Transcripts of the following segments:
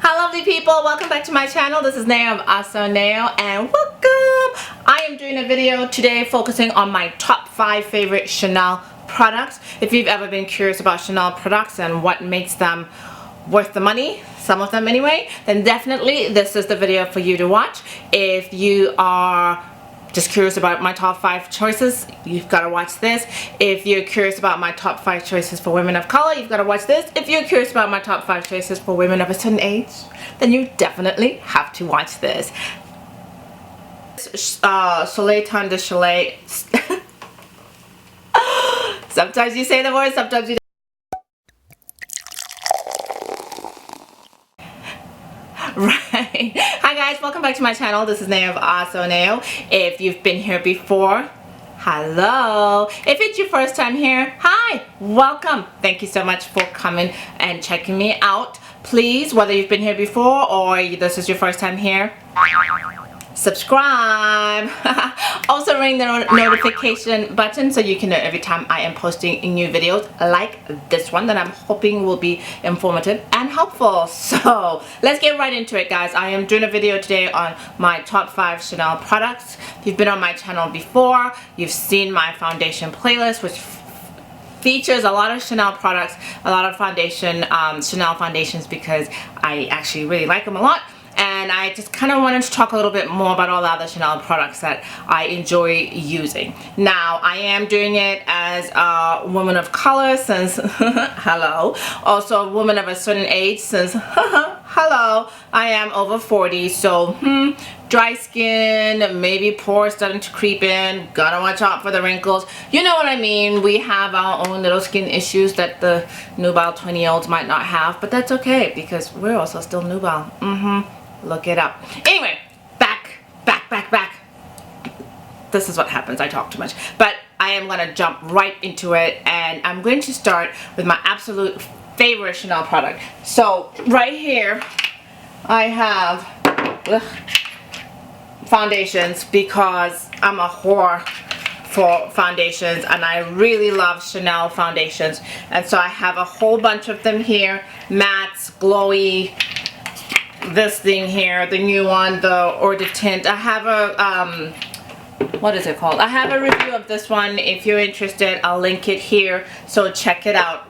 Hi lovely people, welcome back to my channel. This is Nao of AhhhSoNeo and welcome. I am doing a video today focusing on my top 5 favorite Chanel products. If you've ever been curious about Chanel products and what makes them worth the money, some of them anyway, then definitely this is the video for you to watch. If you are just curious about my top 5 choices, you've got to watch this. If you're curious about my top 5 choices for women of color, you've got to watch this. If you're curious about my top 5 choices for women of a certain age, then you definitely have to watch this. Soleil Temps de Soleil. Sometimes you say the word, sometimes you don't. Right. Hi guys, welcome back to my channel. This is Nao of AhhhSoNeo. If you've been here before, hello. If it's your first time here, hi, welcome. Thank you so much for coming and checking me out. Please, whether you've been here before or this is your first time here, subscribe. Also ring the notification button so you can know every time I am posting new videos like this one that I'm hoping will be informative and helpful. So let's get right into it, guys. I am doing a video today on my top 5 Chanel products. If you've been on my channel before, you've seen my foundation playlist, which features a lot of Chanel products, a lot of foundation, Chanel foundations, because I actually really like them a lot. And I just kind of wanted to talk a little bit more about all the other Chanel products that I enjoy using. Now, I am doing it as a woman of color since, hello. Also a woman of a certain age since, hello. I am over 40, so, dry skin, maybe pores starting to creep in, gotta watch out for the wrinkles. You know what I mean. We have our own little skin issues that the nubile 20-year-olds might not have, but that's okay because we're also still nubile. Look it up. Anyway, back. This is what happens. I talk too much. But I am going to jump right into it, and I'm going to start with my absolute favorite Chanel product. So right here, I have foundations because I'm a whore for foundations and I really love Chanel foundations. And so I have a whole bunch of them here. Mattes, glowy, this thing here, the new one, the Eau de Tint. I have a what is it called? I have a review of this one. If you're interested, I'll link it here, so check it out.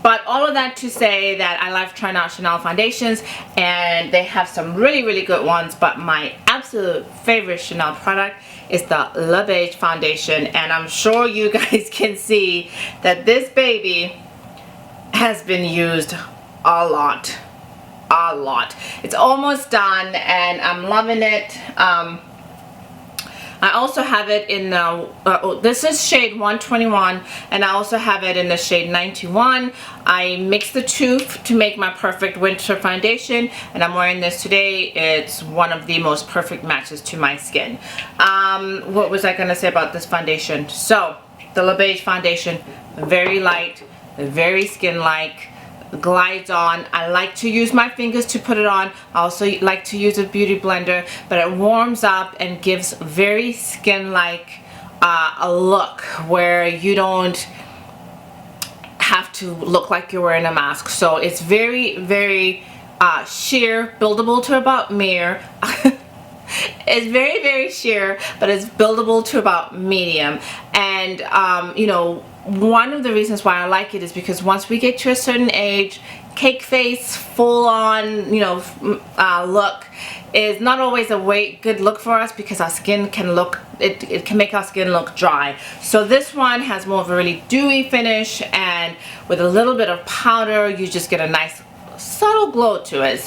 But all of that to say that I love trying out Chanel foundations, and they have some really good ones, but my absolute favorite Chanel product is the Les Beiges foundation, and I'm sure you guys can see that this baby has been used a lot. It's almost done and I'm loving it. I also have it in the this is shade 121, and I also have it in the shade 91. I mixed the two to make my perfect winter foundation, and I'm wearing this today. It's one of the most perfect matches to my skin. What was I gonna say about this foundation? So the Les Beiges foundation, very light, very skin-like, glides on. I like to use my fingers to put it on. I also like to use a beauty blender, but it warms up and gives very skin-like a look where you don't have to look like you're wearing a mask. So it's very sheer, buildable to about mere. It's very sheer, but it's buildable to about medium. And you know, one of the reasons why I like it is because once we get to a certain age, cake face, full on, you know, look is not always a good look for us, because our skin can look, it can make our skin look dry. So this one has more of a really dewy finish, and with a little bit of powder you just get a nice subtle glow to it,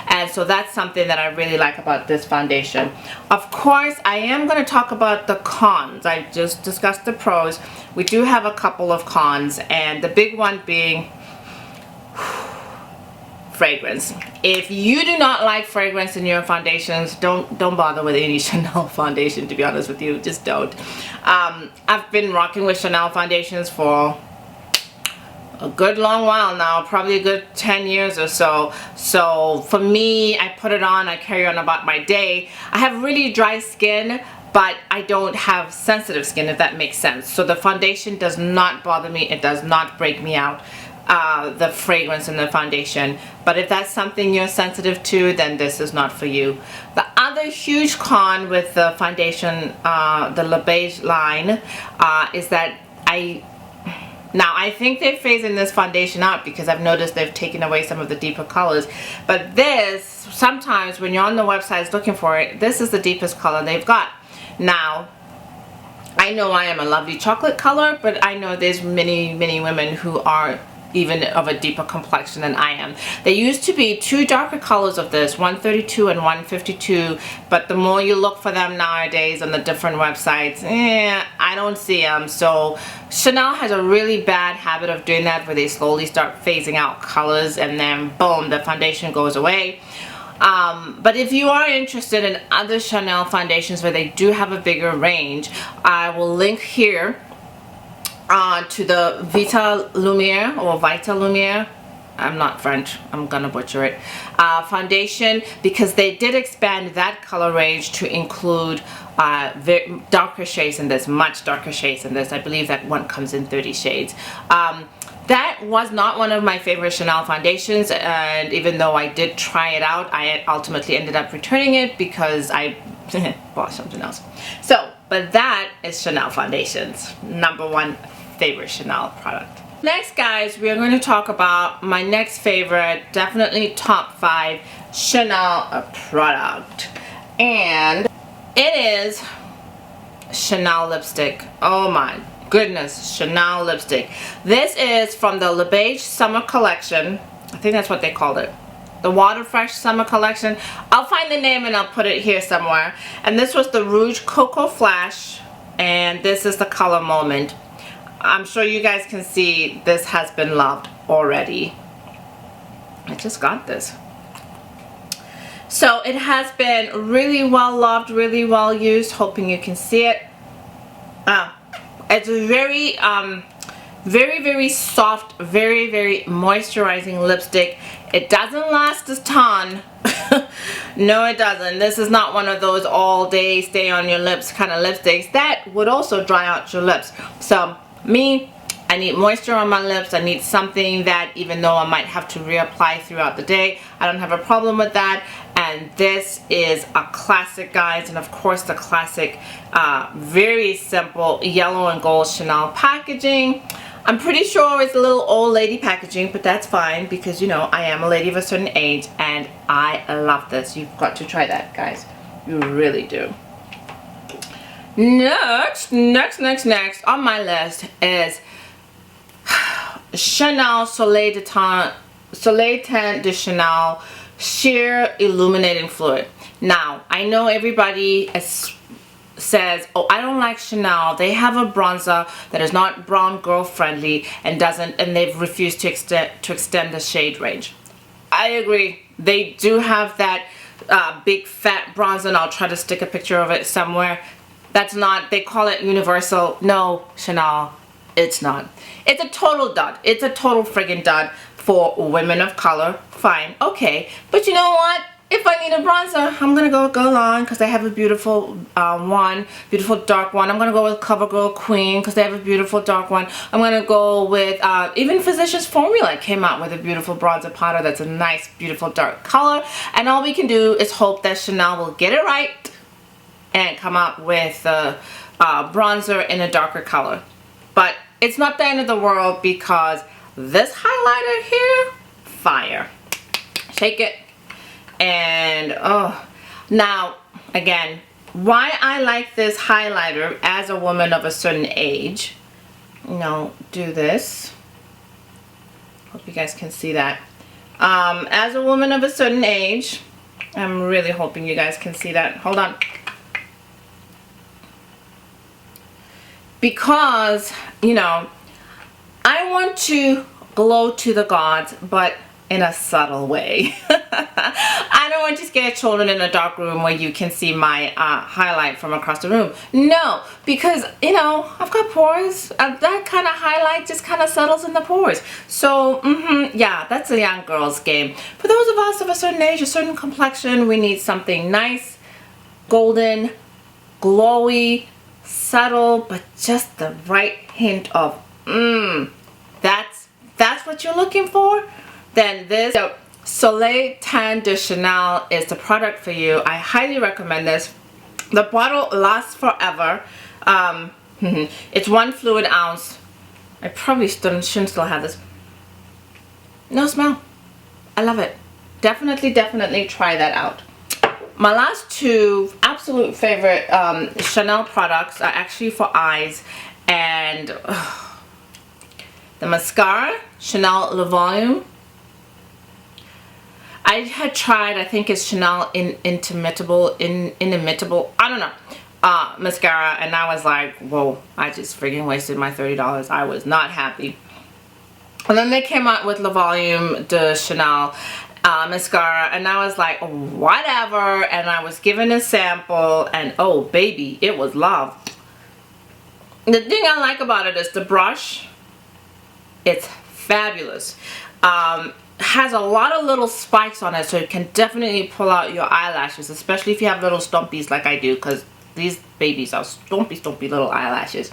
and so that's something that I really like about this foundation. Of course, I am going to talk about the cons. I just discussed the pros. We do have a couple of cons, and the big one being fragrance. If you do not like fragrance in your foundations, don't bother with any Chanel foundation, to be honest with you. Just don't. I've been rocking with Chanel foundations for a good long while now, probably a good 10 years or so. So for me, I put it on, I carry on about my day. I have really dry skin, but I don't have sensitive skin, if that makes sense. So the foundation does not bother me, it does not break me out. the fragrance in the foundation. But if that's something you're sensitive to, then this is not for you. The other huge con with the foundation, the Les Beiges line, is that I think they're phasing this foundation out because I've noticed they've taken away some of the deeper colors. But this, sometimes when you're on the websites looking for it, this is the deepest color they've got. Now, I know I am a lovely chocolate color, but I know there's many women who are even of a deeper complexion than I am. There used to be two darker colors of this, 132 and 152, but the more you look for them nowadays on the different websites, I don't see them. So Chanel has a really bad habit of doing that, where they slowly start phasing out colors and then boom, the foundation goes away. But if you are interested in other Chanel foundations where they do have a bigger range, I will link here to the Vita Lumiere or Vita Lumiere. I'm not French, I'm gonna butcher it. Foundation, because they did expand that color range to include darker shades in this, much darker shades in this. I believe that one comes in 30 shades. That was not one of my favorite Chanel foundations, and even though I did try it out, I ultimately ended up returning it because I bought something else. So, but that is Chanel foundations. #1 favorite Chanel product. Next, guys, we are going to talk about my next favorite, definitely top 5 Chanel product. And it is Chanel lipstick. Oh my goodness, Chanel lipstick. This is from the Les Beiges summer collection. I think that's what they called it. The Water Fresh summer collection. I'll find the name and I'll put it here somewhere. And this was the Rouge Cocoa Flash. And this is the color Moment. I'm sure you guys can see this has been loved already. I just got this. So it has been really well loved, really well used. Hoping you can see it. It's a very soft, very moisturizing lipstick. It doesn't last a ton. No, it doesn't. This is not one of those all day stay on your lips kind of lipsticks. That would also dry out your lips. So me, I need moisture on my lips. I need something that, even though I might have to reapply throughout the day, I don't have a problem with that. And this is a classic, guys, and of course the classic very simple yellow and gold Chanel packaging. I'm pretty sure it's a little old lady packaging, but that's fine because, you know, I am a lady of a certain age and I love this. You've got to try that, guys. You really do. Next on my list is Chanel Soleil Teint de Chanel Sheer Illuminating Fluid. Now, I know everybody says, oh, I don't like Chanel. They have a bronzer that is not brown girl friendly and they've refused to extend the shade range. I agree. They do have that big fat bronzer, and I'll try to stick a picture of it somewhere. That's not, they call it universal. No, Chanel, it's not. It's a total dud. It's a total friggin' dud for women of color. Fine, okay. But you know what? If I need a bronzer, I'm gonna go Guerlain because they have a beautiful beautiful dark one. I'm gonna go with CoverGirl Queen because they have a beautiful dark one. I'm gonna go with even Physicians Formula came out with a beautiful bronzer powder that's a nice, beautiful dark color. And all we can do is hope that Chanel will get it right and come out with a bronzer in a darker color. But it's not the end of the world because this highlighter here, fire. Shake it. And oh, now again, why I like this highlighter as a woman of a certain age, you know, do this. Hope you guys can see that. As a woman of a certain age, I'm really hoping you guys can see that. Hold on. Because, you know, I want to glow to the gods, but in a subtle way. I don't want to scare children in a dark room where you can see my highlight from across the room. No, because, you know, I've got pores. That kind of highlight just kind of settles in the pores. So, yeah, that's a young girl's game. For those of us of a certain age, a certain complexion, we need something nice, golden, glowy, subtle, but just the right hint of, that's that's what you're looking for, then this Soleil Tan de Chanel is the product for you. I highly recommend this. The bottle lasts forever. It's 1 fluid ounce. I probably shouldn't still have this. No smell. I love it. Definitely try that out. My last 2 absolute favorite Chanel products are actually for eyes, and the mascara, Chanel Le Volume. I had tried, I think it's Chanel Inimitable, I don't know, mascara, and I was like, whoa, I just freaking wasted my $30. I was not happy. And then they came out with Le Volume de Chanel mascara, and I was like, whatever, and I was given a sample, and oh baby, it was love. The thing I like about it is the brush. It's fabulous. Has a lot of little spikes on it, so it can definitely pull out your eyelashes, especially if you have little stumpies like I do, because these babies are stumpy little eyelashes.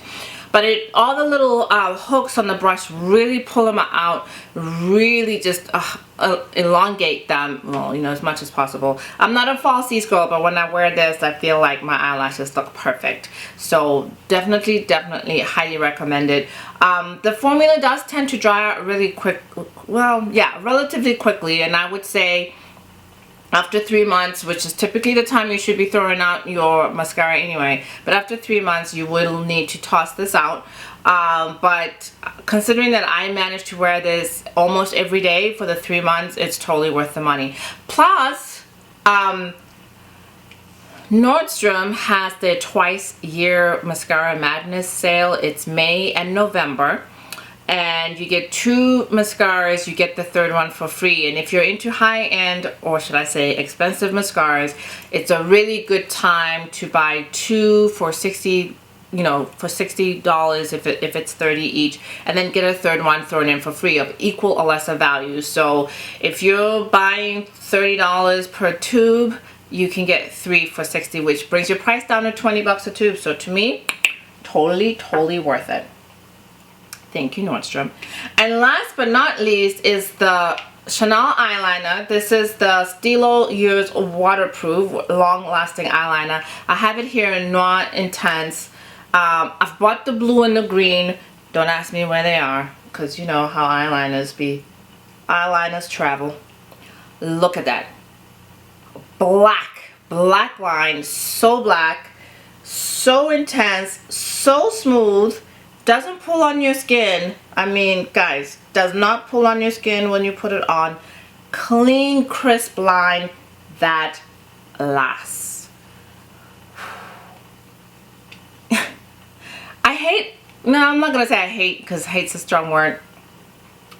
But all the little hooks on the brush really pull them out, really just elongate them, well, you know, as much as possible. I'm not a falsies girl, but when I wear this, I feel like my eyelashes look perfect. So definitely highly recommend it. The formula does tend to dry out really quick, well, yeah, relatively quickly, and I would say after 3 months, which is typically the time you should be throwing out your mascara anyway, but after 3 months you will need to toss this out. But considering that I managed to wear this almost every day for the 3 months, it's totally worth the money. Plus, Nordstrom has their twice-year Mascara Madness sale. It's May and November. And you get 2 mascaras, you get the 3rd one for free. And if you're into high-end, or should I say expensive mascaras, it's a really good time to buy 2 for $60, you know, for $60 if it's 30 each, and then get a 3rd one thrown in for free of equal or lesser value. So if you're buying $30 per tube, you can get 3 for $60, which brings your price down to 20 bucks a tube. So to me, totally worth it. Thank you, Nordstrom. And last but not least is the Chanel eyeliner. This is the Stilo Years Waterproof Long-Lasting Eyeliner. I have it here in Noir Intense. I've bought the blue and the green. Don't ask me where they are, because you know how eyeliners be. Eyeliners travel. Look at that. Black line. So black. So intense. So smooth. Doesn't pull on your skin. I mean, guys, does not pull on your skin when you put it on. Clean, crisp line that lasts. No, I'm not gonna say I hate, because hate's a strong word,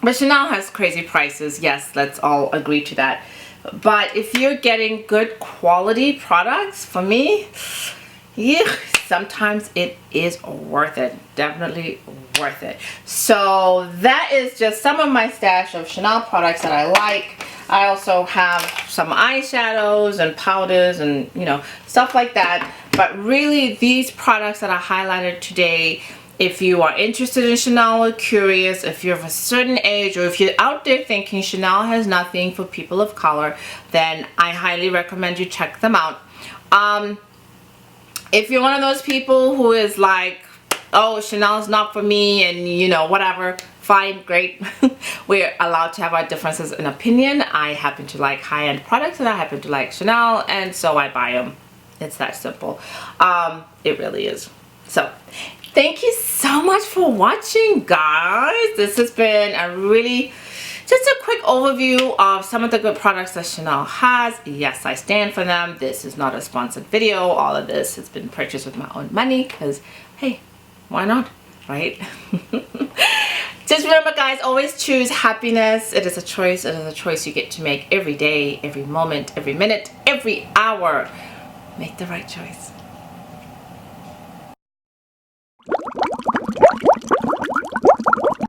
but Chanel has crazy prices. Yes, let's all agree to that. But if you're getting good quality products, for me, yeah, sometimes it is worth it. Definitely worth it. So that is just some of my stash of Chanel products that I like. I also have some eyeshadows and powders and, you know, stuff like that. But really, these products that I highlighted today, if you are interested in Chanel or curious, if you're of a certain age, or if you're out there thinking Chanel has nothing for people of color, then I highly recommend you check them out. If you're one of those people who is like, oh, Chanel's not for me, and you know, whatever, fine, great. We're allowed to have our differences in opinion. I happen to like high-end products, and I happen to like Chanel, and so I buy them. It's that simple. It really is. So thank you so much for watching, guys. This has been a really just a quick overview of some of the good products that Chanel has. Yes, I stand for them. This is not a sponsored video. All of this has been purchased with my own money because, hey, why not, right? Just remember, guys, always choose happiness. It is a choice. It is a choice you get to make every day, every moment, every minute, every hour. Make the right choice.